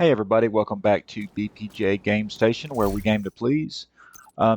Hey everybody, welcome back to BPJ Game Station where we game to please.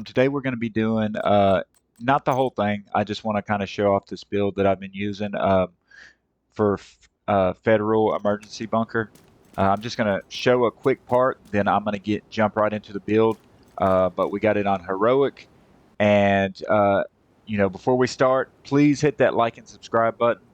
Today we're going to be doing, not the whole thing, I just want to kind of show off this build that I've been using for Federal Emergency Bunker. I'm just going to show a quick part, then I'm going to jump right into the build. But we got it on Heroic, and before we start, please hit that like and subscribe button.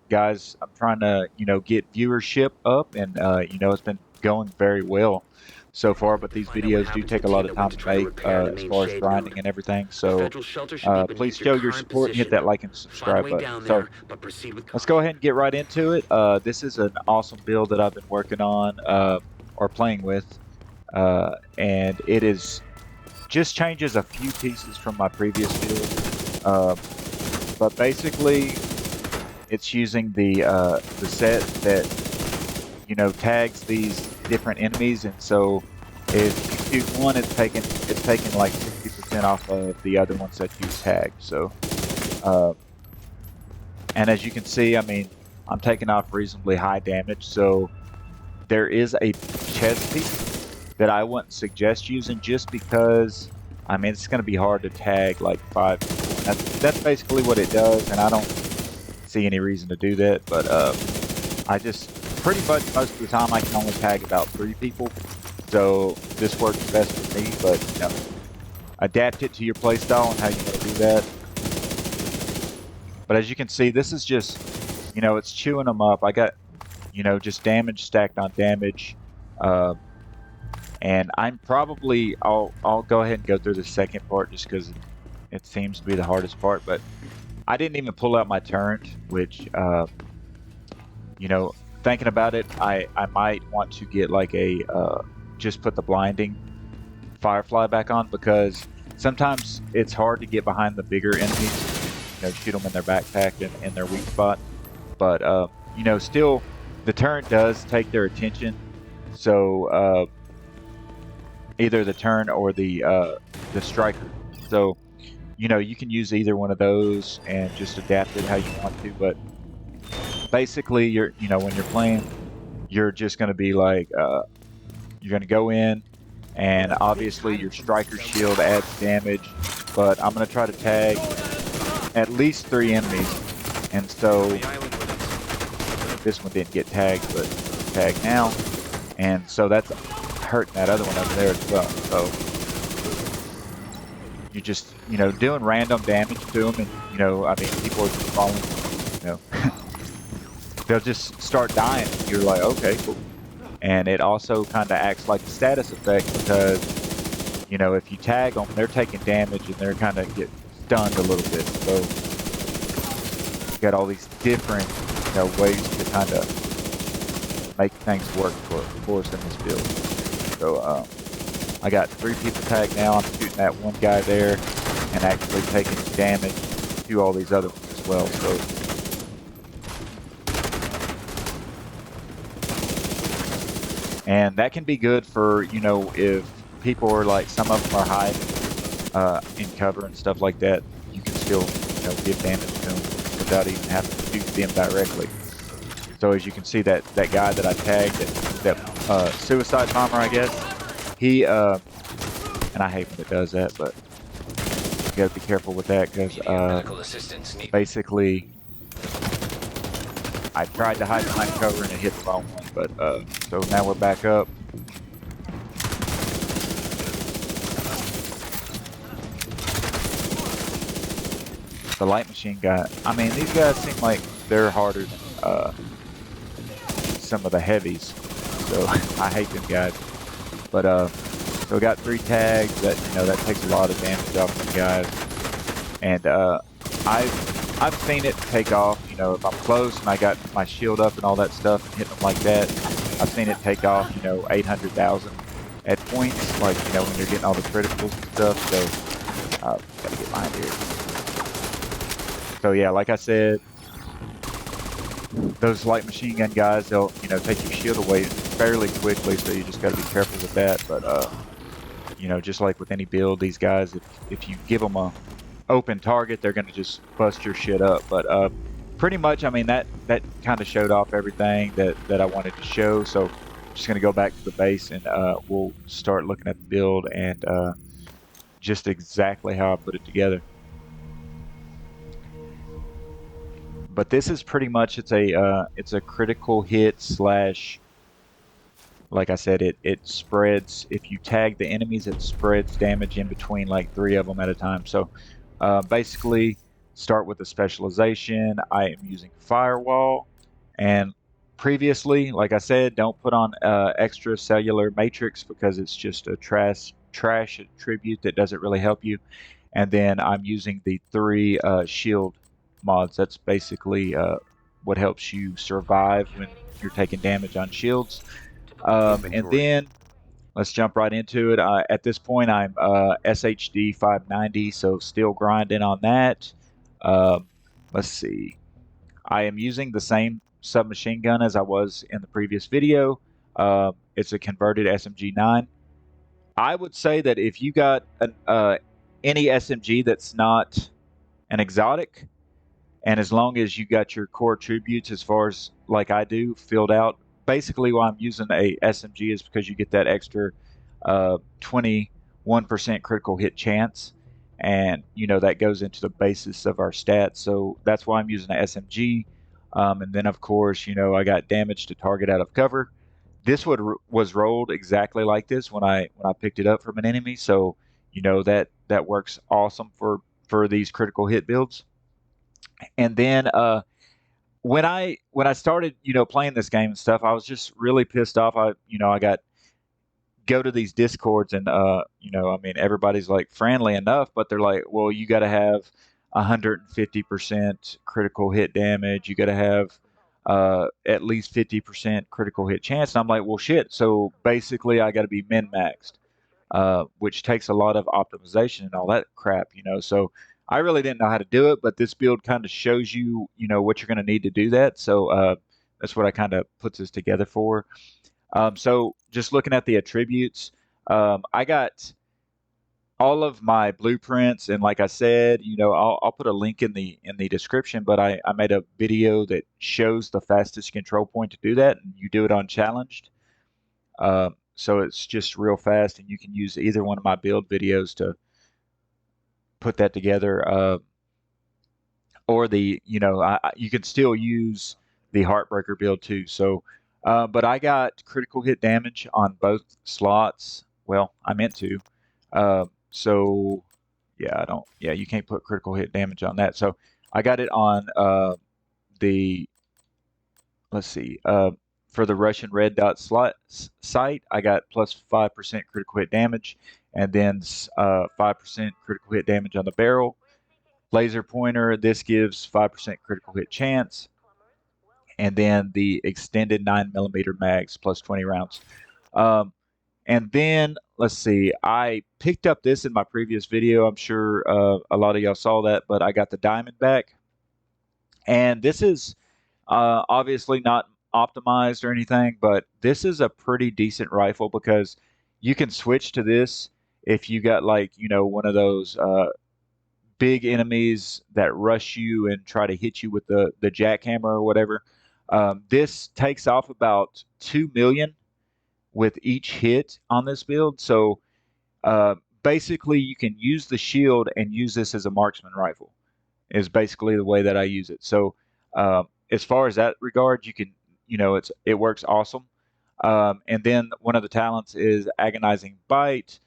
Guys, I'm trying to, get viewership up, and, it's been going very well so far, but these Find out what videos do happens to take the a lot team of that time went to to try to make repair the as main far as shade grinding node. and everything. The So federal shelter should be please beneath your show your current support and hit that position. like and Find a subscribe way button. down So there, but proceed with let's go caution. ahead and get right into it. This is an awesome build that I've been working on or playing with, and it is just changes a few pieces from my previous build. But basically, it's using the set that tags these different enemies, and so if you shoot one, it's taking like 60% off of the other ones that you tagged. So, uh, and as you can see, I mean, I'm taking off reasonably high damage. So there is a chest piece that I wouldn't suggest using just because, I mean, it's going to be hard to tag like 5 people. That's basically what it does, and I don't see any reason to do that. But I just pretty much most of the time I can only tag about 3 people, so this works best for me. But adapt it to your playstyle and how you want to do that. But as you can see, this is just it's chewing them up. I got just damage stacked on damage. And I'll go ahead and go through the second part just because it seems to be the hardest part. But I didn't even pull out my turret, which thinking about it, I might want to get like a just put the blinding firefly back on, because sometimes it's hard to get behind the bigger enemies. Shoot them in their backpack and in their weak spot. But still, the turret does take their attention. So either the turret or the striker. So you can use either one of those and just adapt it how you want to. But basically, when you're playing, you're just going to be like you're going to go in, and obviously your striker shield adds damage. But I'm going to try to tag at least 3 enemies, and so this one didn't get tagged, but tagged now, and so that's hurting that other one up there as well. So you're just doing random damage to them, and I mean, people are just falling, they'll just start dying. You're like, okay, cool. And it also kind of acts like a status effect, because if you tag them, they're taking damage and they're kind of get stunned a little bit. So you got all these different ways to kind of make things work for us in this build. So I got 3 people tagged now. I'm shooting that one guy there and actually taking damage to all these other ones as well. So and that can be good for if people are like, some of them are high in cover and stuff like that. You can still give damage to them without even having to shoot them directly. So as you can see, that guy that I tagged, that suicide bomber, I guess, he and I hate when it does that, but you gotta be careful with that, because basically I tried to hide behind cover and it hit the wrong one. But so now we're back up. The light machine guy, I mean, these guys seem like they're harder than some of the heavies, so I hate them guys. But so we got 3 tags. That that takes a lot of damage off them guys, and I've seen it take off. If I'm close and I got my shield up and all that stuff and hitting them like that, I've seen it take off 800,000 at points, like when you're getting all the criticals and stuff. So gotta get behind here. So yeah, like I said, those light machine gun guys, they'll take your shield away fairly quickly, so you just got to be careful with that. But just like with any build, these guys, if you give them a open target, they're going to just bust your shit up. But pretty much, I mean, that kind of showed off everything that I wanted to show. So just going to go back to the base and we'll start looking at the build and just exactly how I put it together. But this is pretty much it's a critical hit slash, like I said, it spreads. If you tag the enemies, it spreads damage in between like 3 of them at a time. So basically, start with a specialization. I am using firewall, and previously, like I said, don't put on extracellular matrix because it's just a trash attribute that doesn't really help you. And then I'm using the 3 shield mods. That's basically what helps you survive when you're taking damage on shields. And Inventory. then let's jump right into it. At this point, I'm SHD 590, so still grinding on that. Um, let's see. I am using the same submachine gun as I was in the previous video. It's a converted SMG 9. I would say that if you got any SMG that's not an exotic, and as long as you got your core attributes, as far as like I do, filled out, basically why I'm using a SMG is because you get that extra 21% critical hit chance. And, that goes into the basis of our stats. So that's why I'm using an SMG. And then, of course, I got damage to target out of cover. This was rolled exactly like this when I picked it up from an enemy. So, that works awesome for these critical hit builds. And then when I started, playing this game and stuff, I was just really pissed off. I got go to these discords and I mean everybody's like friendly enough, but they're like, well, you got to have 150% critical hit damage. You got to have at least 50% critical hit chance. And I'm like, well, shit. So basically, I got to be min maxed, which takes a lot of optimization and all that crap, So I really didn't know how to do it, but this build kind of shows you, what you're going to need to do that. So that's what I kind of puts this together for. So just looking at the attributes, I got all of my blueprints, and like I said, I'll put a link in the description. But I made a video that shows the fastest control point to do that, and you do it on challenged. So it's just real fast, and you can use either one of my build videos to put that together. Or you can still use the Heartbreaker build too. So, but I got critical hit damage on both slots. Well, I meant to. So, yeah, I don't. Yeah, you can't put critical hit damage on that. So I got it on the. Let's see. For the Russian red dot slot site, I got plus 5% critical hit damage, and then 5% critical hit damage on the barrel. Laser pointer, this gives 5% critical hit chance. And then the extended 9mm mags plus 20 rounds. And then, let's see, I picked up this in my previous video. I'm sure a lot of y'all saw that, but I got the Diamondback. And this is obviously not optimized or anything, but this is a pretty decent rifle because you can switch to this if you got like, one of those big enemies that rush you and try to hit you with the jackhammer or whatever. This takes off about 2 million with each hit on this build. So basically, you can use the shield and use this as a marksman rifle. Is basically the way that I use it. So as far as that regard, you can, it works awesome. And then one of the talents is agonizing bite.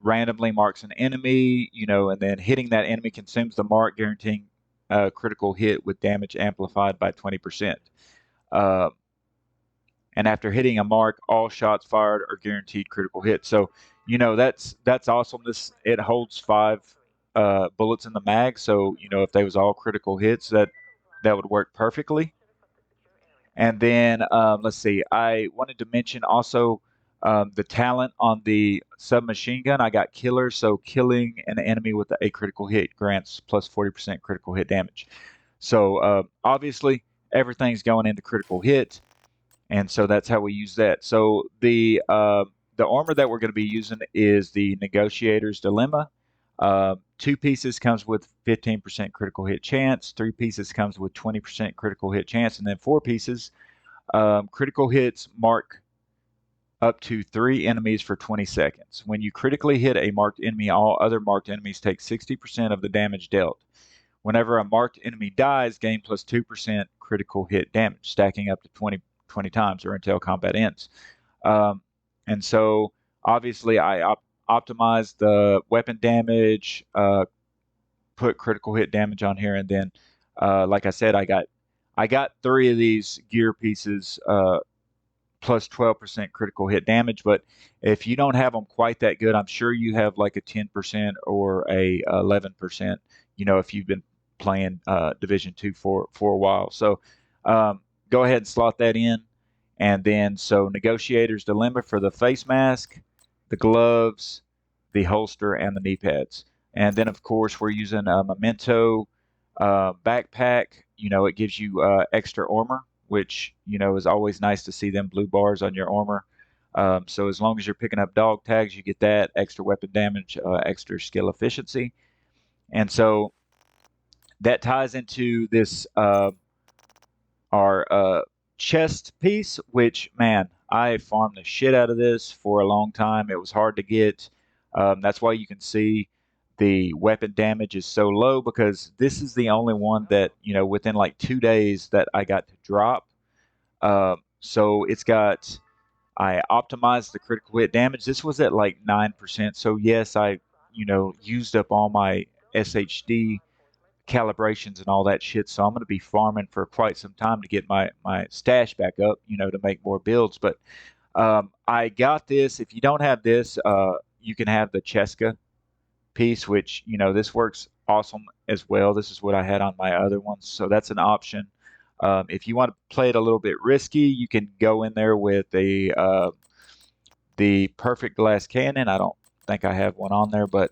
Randomly marks an enemy, and then hitting that enemy consumes the mark, guaranteeing a critical hit with damage amplified by 20%. Uh, and after hitting a mark, all shots fired are guaranteed critical hits. So, that's awesome. It holds 5 bullets in the mag. So, if they was all critical hits, that would work perfectly. And then let's see, I wanted to mention also the talent on the submachine gun. I got killer, so killing an enemy with a critical hit grants plus 40% critical hit damage. So obviously everything's going into critical hit, and so that's how we use that. So the armor that we're going to be using is the Negotiator's Dilemma. 2 pieces comes with 15% critical hit chance. 3 pieces comes with 20% critical hit chance, and then 4 pieces critical hits mark up to 3 enemies for 20 seconds. When you critically hit a marked enemy, all other marked enemies take 60% of the damage dealt. Whenever a marked enemy dies, gain plus 2% critical hit damage, stacking up to 20 times or until combat ends. Um, and so, obviously, I optimized the weapon damage, put critical hit damage on here, and then, like I said, I got 3 of these gear pieces plus 12% critical hit damage. But if you don't have them quite that good, I'm sure you have like a 10% or a 11%. If you've been playing Division 2 for a while, so go ahead and slot that in. And then so Negotiator's Dilemma for the face mask, the gloves, the holster, and the knee pads. And then of course we're using a Memento backpack. It gives you extra armor, which is always nice to see them blue bars on your armor. So as long as you're picking up dog tags, you get that extra weapon damage, extra skill efficiency, and so that ties into this our chest piece. Which, man, I farmed the shit out of this for a long time. It was hard to get. That's why you can see the weapon damage is so low, because this is the only one that within like 2 days that I got to drop. So it's got, I optimized the critical hit damage. This was at like 9%. So yes, I, used up all my SHD calibrations and all that shit. So I'm going to be farming for quite some time to get my stash back up, to make more builds. But I got this. If you don't have this, you can have the Cheska piece, which this works awesome as well. This is what I had on my other ones, so that's an option. If you want to play it a little bit risky, you can go in there with the perfect glass cannon. I don't think I have one on there, but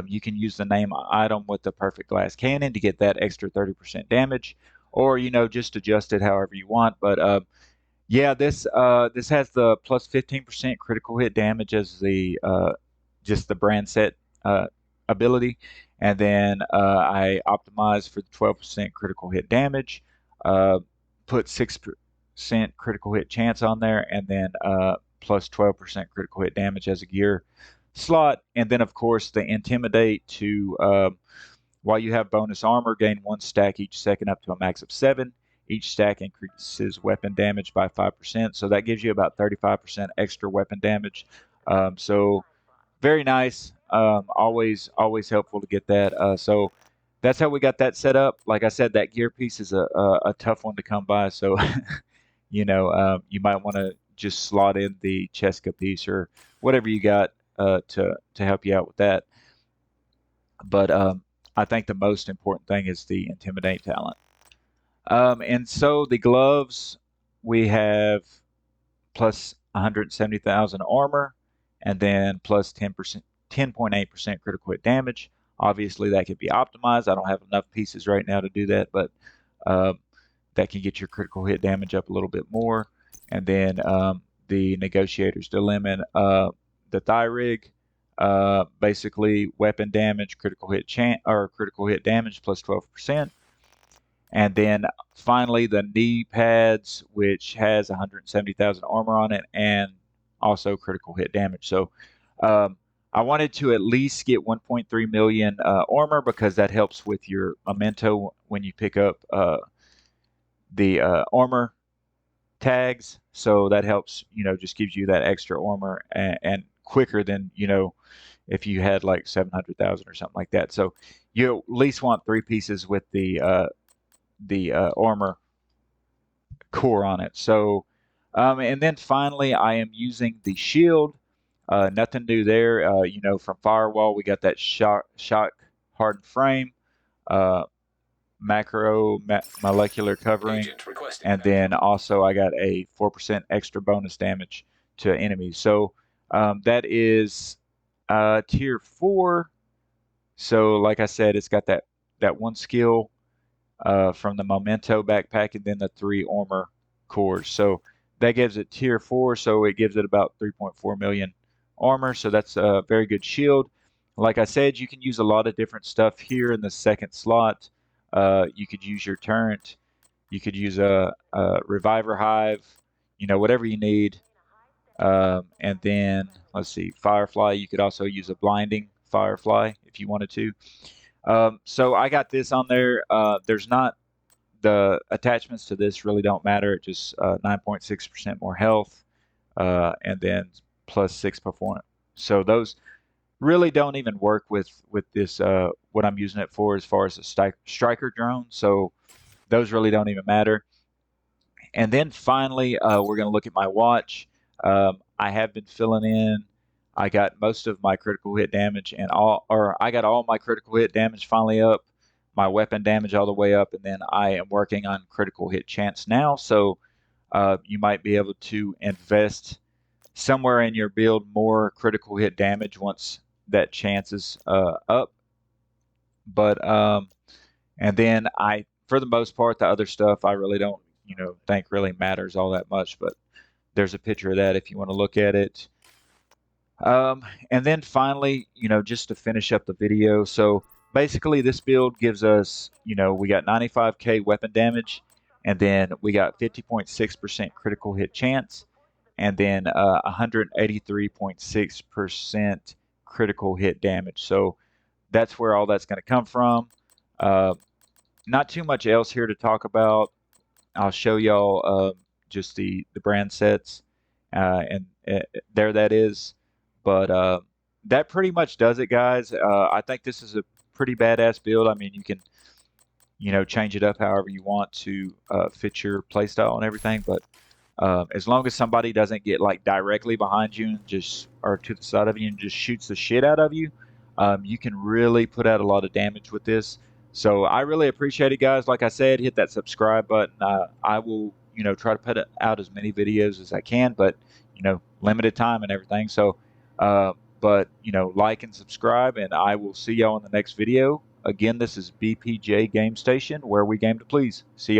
you can use the name item with the perfect glass cannon to get that extra 30% damage, or just adjust it however you want. But yeah, this has the plus 15% critical hit damage as the just the brand set ability, and then I optimized for the 12% critical hit damage, put 6% critical hit chance on there, and then plus 12% critical hit damage as a gear slot, and then of course the intimidate to while you have bonus armor, gain 1 stack each second up to a max of 7. Each stack increases weapon damage by 5%, so that gives you about 35% extra weapon damage. So very nice. Always helpful to get that. So that's how we got that set up. Like I said, that gear piece is a tough one to come by. So you might want to just slot in the Cheska piece or whatever you got to help you out with that. But I think the most important thing is the Intimidate talent. And so the gloves, we have plus 170,000 armor, and then plus 10.8% critical hit damage. Obviously, that could be optimized. I don't have enough pieces right now to do that, but that can get your critical hit damage up a little bit more. And then the Negotiator's Dilemma, the thigh rig, basically weapon damage, critical hit damage plus 12%. And then finally the knee pads, which has 170,000 armor on it and also critical hit damage. So I wanted to at least get 1.3 million armor, because that helps with your memento when you pick up the armor tags. So that helps, just gives you that extra armor and quicker than, if you had like 700,000 or something like that. So you at least want 3 pieces with the armor core on it. So, and then finally, I am using the shield. Nothing new there. From Firewall, we got that shock hardened frame, molecular covering, and then also I got a 4% extra bonus damage to enemies. So that is tier 4. So like I said, it's got that one skill from the Memento backpack, and then the 3 armor cores. So that gives it tier 4, so it gives it about 3.4 million armor. So that's a very good shield. Like I said, you can use a lot of different stuff here in the second slot. You could use your turret. You could use a reviver hive, whatever you need. And then let's see, Firefly. You could also use a blinding Firefly if you wanted to. So I got this on there. There's not the attachments to this really don't matter. It just 9.6% more health, and then plus 6 performance. So those really don't even work with this what I'm using it for as far as a striker drone. So those really don't even matter. And then finally, we're going to look at my watch. I have been filling in. I got most of my critical hit damage and I got all my critical hit damage finally up, my weapon damage all the way up, and then I am working on critical hit chance now. So you might be able to invest somewhere in your build more critical hit damage once that chance is up. But and then for the most part, the other stuff I really don't, think really matters all that much. But there's a picture of that if you want to look at it. And then finally, just to finish up the video. So basically, this build gives us, we got 95k weapon damage, and then we got 50.6% critical hit chance, and then 183.6% critical hit damage. So that's where all that's going to come from. Uh, Not too much else here to talk about. I'll show y'all just the brand sets, and there that is. But that pretty much does it, guys. I think this is a pretty badass build. I mean, you can change it up however you want to fit your playstyle and everything. But as long as somebody doesn't get like directly behind you and just or to the side of you and just shoots the shit out of you, you can really put out a lot of damage with this. So I really appreciate it, guys. Like I said, hit that subscribe button. I will, try to put out as many videos as I can, but limited time and everything. So, but like and subscribe, and I will see y'all in the next video. Again, this is BPJ Game Station, where we game to please. See y'all.